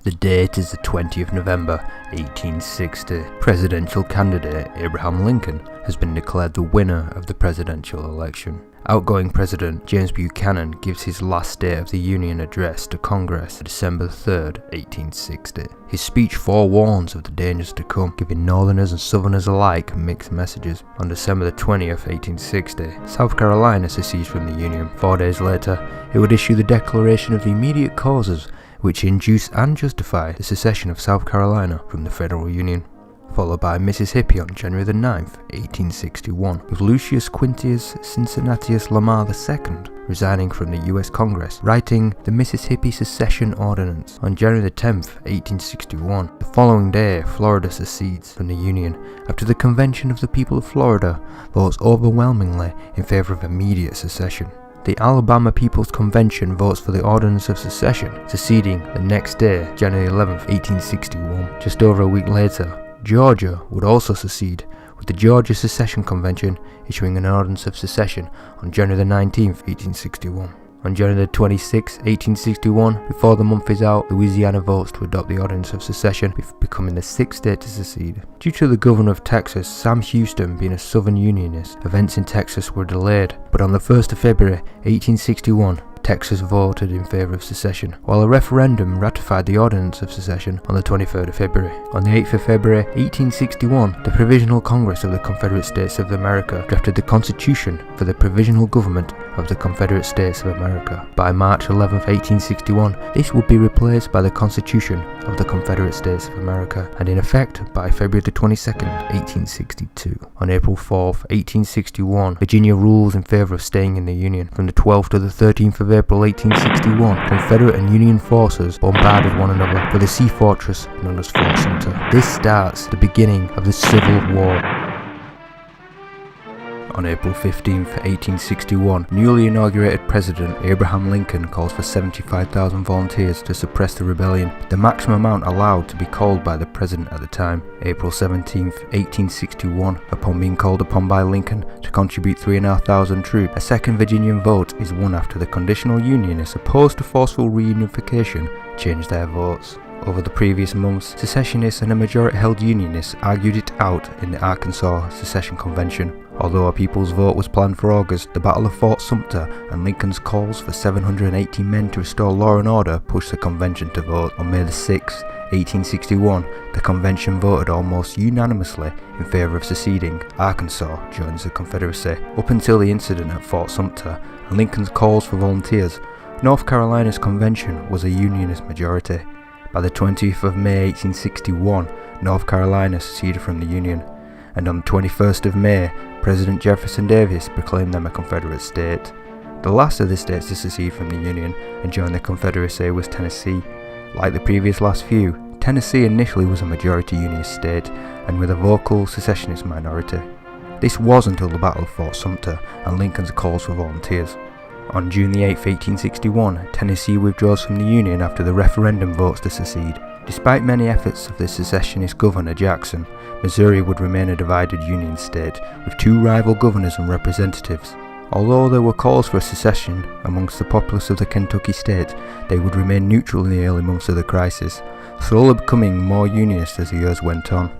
The date is the 20th of November 1860. Presidential candidate Abraham Lincoln has been declared the winner of the presidential election. Outgoing President James Buchanan gives his last State of the Union address to Congress December 3rd, 1860. His speech forewarns of the dangers to come, giving Northerners and Southerners alike mixed messages. On December the 20th, 1860, South Carolina secedes from the Union. 4 days later, it would issue the Declaration of the Immediate Causes, which induced and justified the secession of South Carolina from the Federal Union, followed by Mississippi on January the 9th, 1861, with Lucius Quintius Cincinnatus Lamar II resigning from the US Congress, writing the Mississippi Secession Ordinance on January the 10th, 1861. The following day, Florida secedes from the Union after the Convention of the People of Florida votes overwhelmingly in favor of immediate secession. The Alabama People's Convention votes for the Ordinance of Secession, seceding the next day, January 11th, 1861. Just over a week later, Georgia would also secede, with the Georgia Secession Convention issuing an Ordinance of Secession on January 19th, 1861. On January 26, 1861, before the month is out, Louisiana votes to adopt the Ordinance of Secession, becoming the sixth state to secede. Due to the governor of Texas, Sam Houston, being a Southern Unionist, events in Texas were delayed, but on the 1st of February, 1861, Texas voted in favour of secession, while a referendum ratified the Ordinance of Secession on the 23rd of February. On the 8th of February, 1861, the Provisional Congress of the Confederate States of America drafted the Constitution for the Provisional Government of the Confederate States of America. By March 11th, 1861, this would be replaced by the Constitution of the Confederate States of America, and in effect by February the 22nd, 1862. On April 4th, 1861, Virginia rules in favour of staying in the Union. From the 12th to the 13th of April 1861, Confederate and Union forces bombarded one another for the sea fortress known as Fort Sumter. This starts the beginning of the Civil War. On April 15, 1861, newly inaugurated President Abraham Lincoln calls for 75,000 volunteers to suppress the rebellion, the maximum amount allowed to be called by the President at the time. April 17, 1861, upon being called upon by Lincoln to contribute 3,500 troops, a second Virginian vote is won after the conditional Unionists opposed to forceful reunification changed their votes. Over the previous months, secessionists and a majority-held Unionists argued it out in the Arkansas Secession Convention. Although a people's vote was planned for August, the Battle of Fort Sumter and Lincoln's calls for 780 men to restore law and order pushed the convention to vote. On May 6, 1861, the convention voted almost unanimously in favour of seceding. Arkansas joins the Confederacy. Up until the incident at Fort Sumter and Lincoln's calls for volunteers, North Carolina's convention was a Unionist majority. By the 20th of May 1861, North Carolina seceded from the Union, and on the 21st of May, President Jefferson Davis proclaimed them a Confederate state. The last of the states to secede from the Union and join the Confederacy was Tennessee. Like the previous last few, Tennessee initially was a majority Unionist state and with a vocal secessionist minority. This was until the Battle of Fort Sumter and Lincoln's calls for volunteers. On June 8, 1861, Tennessee withdraws from the Union after the referendum votes to secede. Despite many efforts of the secessionist Governor Jackson, Missouri would remain a divided Union state, with two rival governors and representatives. Although there were calls for secession amongst the populace of the Kentucky state, they would remain neutral in the early months of the crisis, slowly becoming more Unionist as the years went on.